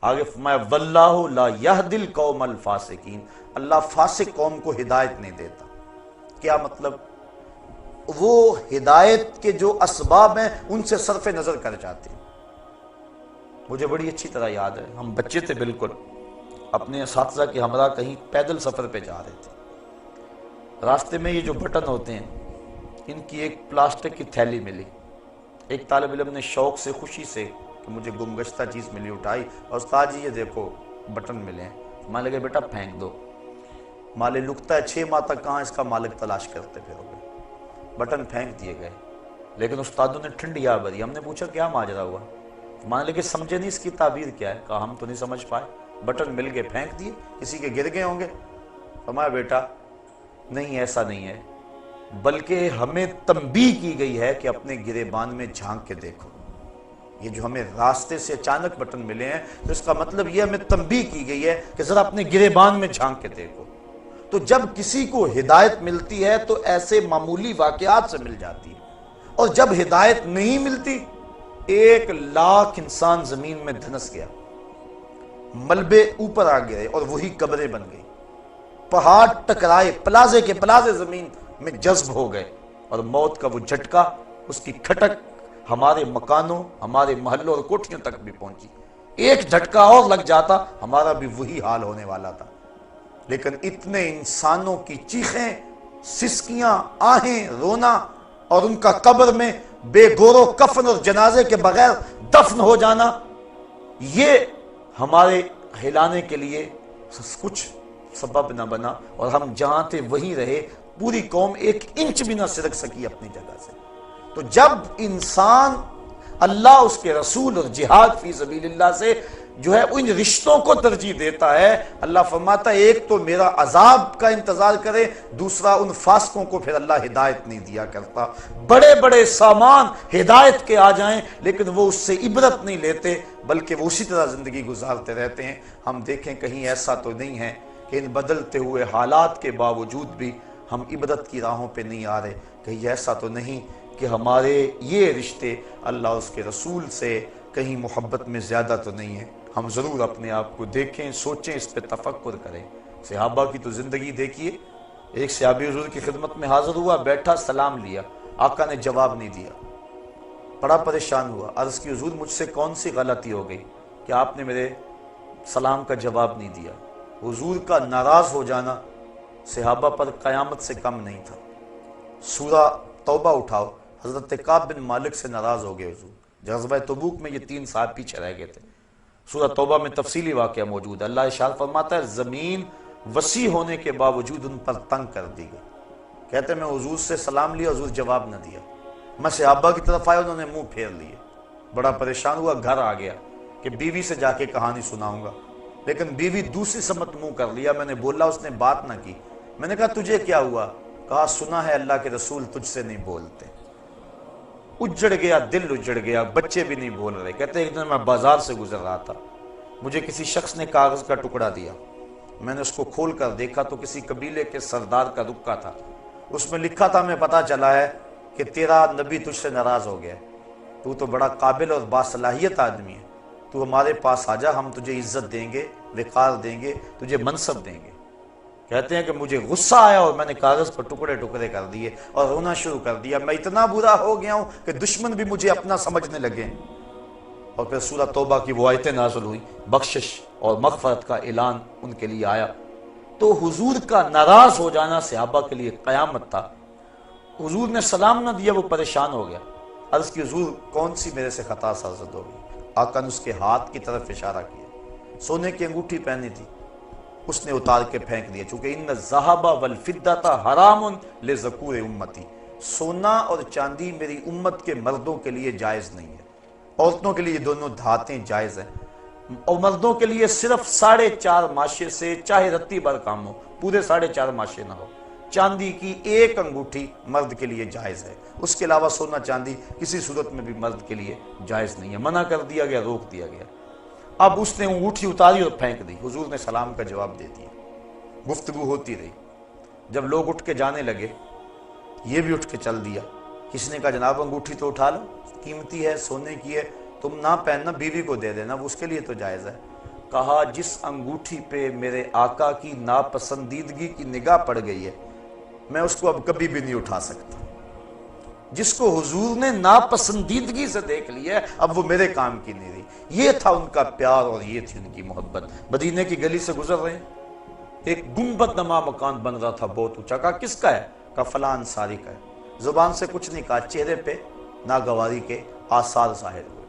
آگے فرمایا واللہ لا یہدی القوم الفاسقین، اللہ فاسق قوم کو ہدایت نہیں دیتا۔ کیا مطلب؟ وہ ہدایت کے جو اسباب ہیں ان سے صرف نظر کر جاتے ہیں۔ مجھے بڑی اچھی طرح یاد ہے، ہم بچے تھے بالکل، اپنے اساتذہ کے ہمراہ کہیں پیدل سفر پہ جا رہے تھے، راستے میں یہ جو بٹن ہوتے ہیں ان کی ایک پلاسٹک کی تھیلی ملی، ایک طالب علم نے شوق سے خوشی سے کہ مجھے گمگشتہ چیز ملی اٹھائی، اور استاد جی یہ دیکھو بٹن ملے ہیں۔ مان لگے بیٹا پھینک دو، مالے لکتا ہے 6 ماہ تک کہاں اس کا مالک تلاش کرتے پھرو گے۔ بٹن پھینک دیے گئے، لیکن استادوں نے ٹھنڈی آ بھری۔ ہم نے پوچھا کیا ماجرا ہوا؟ مان لگے سمجھے نہیں اس کی تعبیر کیا ہے؟ کہا ہم تو نہیں سمجھ پائے، بٹن مل گئے پھینک دیے، کسی کے گر گئے ہوں گے۔ فرمایا بیٹا نہیں، ایسا نہیں ہے، بلکہ ہمیں تنبیہ کی گئی ہے کہ اپنے گریبان میں جھانک کے دیکھو۔ یہ جو ہمیں راستے سے اچانک بٹن ملے ہیں تو اس کا مطلب یہ ہمیں تنبیہ کی گئی ہے کہ ذرا اپنے گریبان میں جھانک کے دیکھو۔ تو جب کسی کو ہدایت ملتی ہے تو ایسے معمولی واقعات سے مل جاتی ہے، اور جب ہدایت نہیں ملتی 1,00,000 انسان زمین میں دھنس گیا، ملبے اوپر آ گئے اور وہی قبریں بن گئی، پہاڑ ٹکرائے، پلازے کے پلازے زمین میں جذب ہو گئے، اور موت کا وہ جھٹکا، اس کی کھٹک ہمارے مکانوں، ہمارے محلوں اور کوٹھیوں تک بھی پہنچی۔ ایک جھٹکا اور لگ جاتا ہمارا بھی وہی حال ہونے والا تھا۔ لیکن اتنے انسانوں کی چیخیں، سسکیاں، آہیں، رونا، اور ان کا قبر میں بے گور و کفن اور جنازے کے بغیر دفن ہو جانا، یہ ہمارے ہلانے کے لیے کچھ سبب نہ بنا، اور ہم جہاں تھے وہیں رہے، پوری قوم 1 انچ بھی نہ سرک سکی اپنی جگہ سے۔ تو جب انسان اللہ، اس کے رسول اور جہاد فی سبیل اللہ سے جو ہے ان رشتوں کو ترجیح دیتا ہے، اللہ فرماتا ہے ایک تو میرا عذاب کا انتظار کرے، دوسرا ان فاسقوں کو پھر اللہ ہدایت نہیں دیا کرتا۔ بڑے بڑے سامان ہدایت کے آ جائیں لیکن وہ اس سے عبرت نہیں لیتے، بلکہ وہ اسی طرح زندگی گزارتے رہتے ہیں۔ ہم دیکھیں کہیں ایسا تو نہیں ہے کہ ان بدلتے ہوئے حالات کے باوجود بھی ہم عبرت کی راہوں پہ نہیں آ رہے؟ کہیں ایسا تو نہیں کہ ہمارے یہ رشتے اللہ اس کے رسول سے کہیں محبت میں زیادہ تو نہیں ہے؟ ہم ضرور اپنے آپ کو دیکھیں، سوچیں، اس پہ تفکر کریں۔ صحابہ کی تو زندگی دیکھیے، ایک صحابی حضور کی خدمت میں حاضر ہوا، بیٹھا، سلام لیا، آقا نے جواب نہیں دیا، بڑا پریشان ہوا، عرض کی حضور مجھ سے کون سی غلطی ہو گئی کہ آپ نے میرے سلام کا جواب نہیں دیا؟ حضور کا ناراض ہو جانا صحابہ پر قیامت سے کم نہیں تھا۔ سورہ توبہ اٹھاؤ، حضرت کعب بن مالک سے ناراض ہو گئے حضور، غزوہ تبوک میں یہ 3 صاحب پیچھے رہ گئے تھے۔ سورہ توبہ میں تفصیلی واقعہ موجود ہے، اللہ ارشاد فرماتا ہے زمین وسیع ہونے کے باوجود ان پر تنگ کر دی گئی۔ کہتے ہیں میں حضور سے سلام لیا، حضور جواب نہ دیا، میں صحابہ کی طرف آیا، انہوں نے منہ پھیر لیے، بڑا پریشان ہوا، گھر آ گیا کہ بیوی سے جا کے کہانی سناؤں گا، لیکن بیوی دوسری سمت منہ کر لیا، میں نے بولا، اس نے بات نہ کی۔ میں نے کہا تجھے کیا ہوا؟ کہا سنا ہے اللہ کے رسول تجھ سے نہیں بولتے۔ اجڑ گیا، دل اجڑ گیا، بچے بھی نہیں بول رہے۔ کہتے ہیں ایک دن میں بازار سے گزر رہا تھا، مجھے کسی شخص نے کاغذ کا ٹکڑا دیا، میں نے اس کو کھول کر دیکھا تو کسی قبیلے کے سردار کا رکا تھا، اس میں لکھا تھا ہمیں پتہ چلا ہے کہ تیرا نبی تجھ سے ناراض ہو گیا، تو تو بڑا قابل اور باصلاحیت آدمی ہے، تو ہمارے پاس آ جا، ہم تجھے عزت دیں گے، وقار دیں گے، تجھے منصب دیں گے۔ کہتے ہیں کہ مجھے غصہ آیا اور میں نے کاغذ پر ٹکڑے ٹکڑے کر دیے اور رونا شروع کر دیا، میں اتنا برا ہو گیا ہوں کہ دشمن بھی مجھے اپنا سمجھنے لگے۔ اور پھر سورہ توبہ کی وہ آیتیں نازل ہوئی، بخشش اور مغفرت کا اعلان ان کے لیے آیا۔ تو حضور کا ناراض ہو جانا صحابہ کے لیے قیامت تھا۔ حضور نے سلام نہ دیا، وہ پریشان ہو گیا، عرض کی حضور کون سی میرے سے خطا سرزد ہو گئی؟ آقا نے اس کے ہاتھ کی طرف اشارہ کیا، سونے کی انگوٹھی پہنی تھی، اس نے اتار کے پھینک دیا، چونکہ ان الذھب والفضۃ حرام لذکور امتی، سونا اور چاندی میری امت کے مردوں کے لیے جائز نہیں ہے، عورتوں کے لیے یہ دونوں دھاتیں جائز ہیں، اور مردوں کے لیے صرف 4.5 ماشے سے چاہے رتی بھر کام ہو، پورے 4.5 ماشے نہ ہو، چاندی کی 1 انگوٹھی مرد کے لیے جائز ہے، اس کے علاوہ سونا چاندی کسی صورت میں بھی مرد کے لیے جائز نہیں ہے، منع کر دیا گیا، روک دیا گیا۔ اب اس نے انگوٹھی اتاری اور پھینک دی، حضور نے سلام کا جواب دے دیا، گفتگو ہوتی رہی۔ جب لوگ اٹھ کے جانے لگے، یہ بھی اٹھ کے چل دیا، کسی نے کہا جناب انگوٹھی تو اٹھا لو، قیمتی ہے، سونے کی ہے، تم نہ پہننا، بیوی کو دے دینا، وہ اس کے لیے تو جائز ہے۔ کہا جس انگوٹھی پہ میرے آقا کی ناپسندیدگی کی نگاہ پڑ گئی ہے میں اس کو اب کبھی بھی نہیں اٹھا سکتا، جس کو حضور نے ناپسندیدگی سے دیکھ لیا ہے اب وہ میرے کام کی نہیں رہی۔ یہ تھا ان کا پیار اور یہ تھی ان کی محبت۔ مدینے کی گلی سے گزر رہے ہیں، ایک گنبد نما مکان بن رہا تھا بہت اونچا، کہا کس کا ہے؟ کہا فلاں انصاری کا ہے۔ زبان سے کچھ نہیں کہا، چہرے پہ ناگواری کے آثار ظاہر ہوئے۔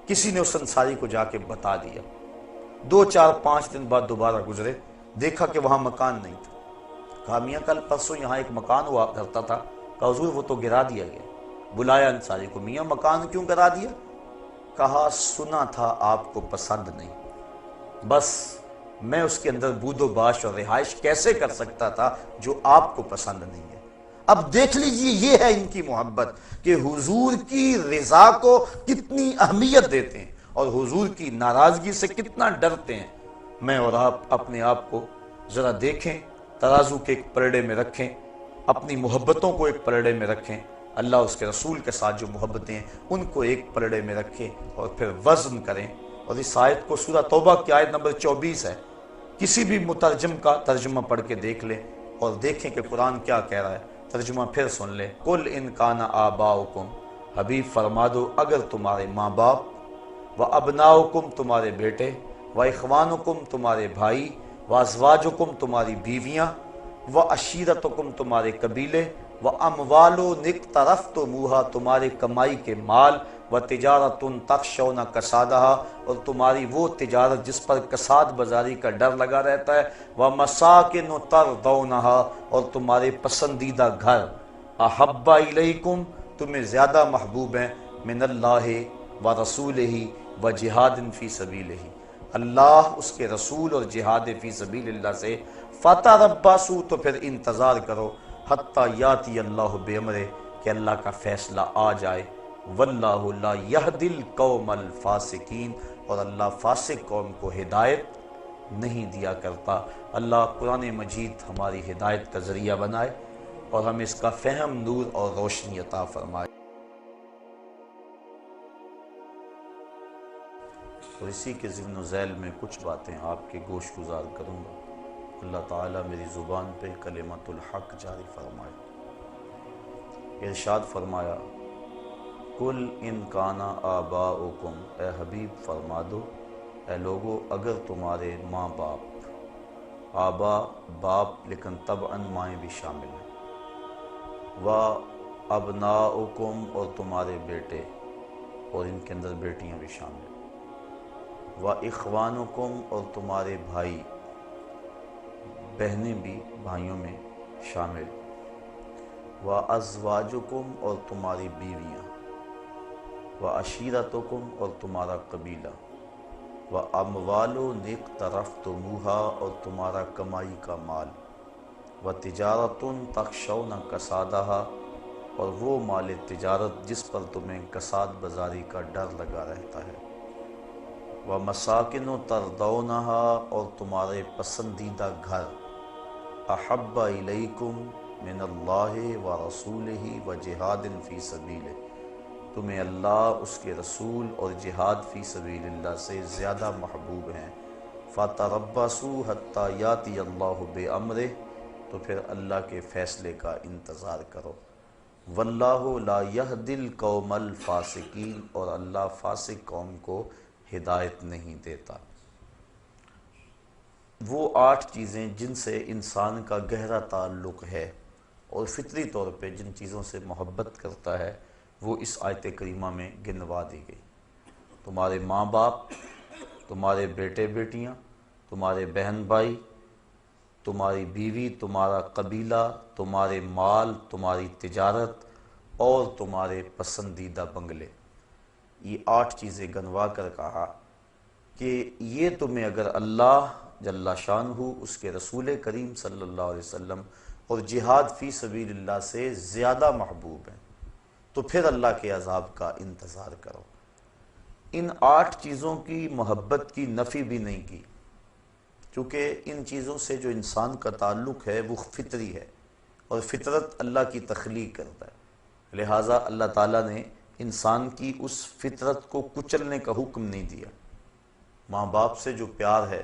کسی نے اس انصاری کو جا کے بتا دیا، 2 4 5 دن بعد دوبارہ گزرے، دیکھا کہ وہاں مکان نہیں تھا۔ کہا میاں کل پرسوں یہاں ایک مکان ہوا کرتا تھا۔ کہا حضور وہ تو گرا دیا گیا۔ بلایا انصاری کو، میاں مکان کیوں گرا دیا؟ کہا سنا تھا آپ کو پسند نہیں، بس میں اس کے اندر بود و باش اور رہائش کیسے کر سکتا تھا جو آپ کو پسند نہیں ہے۔ اب دیکھ لیجئے یہ ہے ان کی محبت کہ حضور کی رضا کو کتنی اہمیت دیتے ہیں اور حضور کی ناراضگی سے کتنا ڈرتے ہیں۔ میں اور آپ اپنے آپ کو ذرا دیکھیں، ترازو کے ایک پلڑے میں رکھیں، اپنی محبتوں کو ایک پلڑے میں رکھیں، اللہ اس کے رسول کے ساتھ جو محبتیں ہیں ان کو ایک پلڑے میں رکھیں اور پھر وزن کریں۔ اور اس آیت کو سورہ توبہ کی آیت نمبر 24 ہے، کسی بھی مترجم کا ترجمہ پڑھ کے دیکھ لیں اور دیکھیں کہ قرآن کیا کہہ رہا ہے۔ ترجمہ پھر سن لیں، قل ان کان آباؤکم، حبیب فرما دو اگر تمہارے ماں باپ، و ابناؤکم تمہارے بیٹے، و اخوانکم تمہارے بھائی، و ازواجکم تمہاری بیویاں، و عشیرتکم تمہارے قبیلے، و اموال اقترفتموہا تمہارے کمائی کے مال، و تجارت تخشون کسادہا اور تمہاری وہ تجارت جس پر کساد بازاری کا ڈر لگا رہتا ہے، و مساکن ترضونہا اور تمہارے پسندیدہ گھر، احب الیکم تمہیں زیادہ محبوب ہیں، من اللہ و رسولہ و جہاد فی سبیلہ اللہ اس کے رسول اور جہاد فی سبیل اللہ سے، فتربصوا تو پھر انتظار کرو، حتی یاتی اللہ بامرہ کہ اللہ کا فیصلہ آ جائے، واللہ لا یہدی القوم الفاسقین اور اللہ فاسق قوم کو ہدایت نہیں دیا کرتا۔ اللہ قرآن مجید ہماری ہدایت کا ذریعہ بنائے اور ہمیں اس کا فہم، نور اور روشنی عطا فرمائے۔ اور اسی کے ضمن و ذیل میں کچھ باتیں آپ کے گوش گزار کروں گا۔ اللہ تعالیٰ میری زبان پہ کلمت الحق جاری فرمائے۔ ارشاد فرمایا، کل ان کانا آباؤکم، اے حبیب فرما دو اے لوگو اگر تمہارے ماں باپ، آبا باپ لیکن طبعاً مائیں بھی شامل ہیں، و ابناؤکم اور تمہارے بیٹے اور ان کے اندر بیٹیاں بھی شامل ہیں، و اخوانکم اور تمہارے بھائی، بہنیں بھی بھائیوں میں شامل، و ازواجکم اور تمہاری بیویاں، و عشیرتکم اور تمہارا قبیلہ، و اموال اقترفتموہا اور تمہارا کمائی کا مال، و تجارت تخشون کسادہا اور وہ مال تجارت جس پر تمہیں کساد بازاری کا ڈر لگا رہتا ہے، و مساکن ترضونہا اور تمہارے پسندیدہ گھر، احب الیکم من اللہ و رسولہ و جہاد فی سبیلہ تمہیں اللہ اس کے رسول اور جہاد فی سبیل اللہ سے زیادہ محبوب ہیں، فتربصوا حتی یاتی اللہ بامرہ تو پھر اللہ کے فیصلے کا انتظار کرو، واللہ لا یہدی القوم الفاسقین اور اللہ فاسق قوم کو ہدایت نہیں دیتا۔ وہ 8 چیزیں جن سے انسان کا گہرا تعلق ہے اور فطری طور پہ جن چیزوں سے محبت کرتا ہے وہ اس آیت کریمہ میں گنوا دی گئی۔ تمہارے ماں باپ، تمہارے بیٹے بیٹیاں، تمہارے بہن بھائی، تمہاری بیوی، تمہارا قبیلہ، تمہارے مال، تمہاری تجارت اور تمہارے پسندیدہ بنگلے، یہ 8 چیزیں گنوا کر کہا کہ یہ تمہیں اگر اللہ جل شانہ اس کے رسول کریم صلی اللہ علیہ وسلم اور جہاد فی سبیل اللہ سے زیادہ محبوب ہیں تو پھر اللہ کے عذاب کا انتظار کرو۔ ان 8 چیزوں کی محبت کی نفی بھی نہیں کی، کیونکہ ان چیزوں سے جو انسان کا تعلق ہے وہ فطری ہے اور فطرت اللہ کی تخلیق کرتا ہے، لہٰذا اللہ تعالیٰ نے انسان کی اس فطرت کو کچلنے کا حکم نہیں دیا۔ ماں باپ سے جو پیار ہے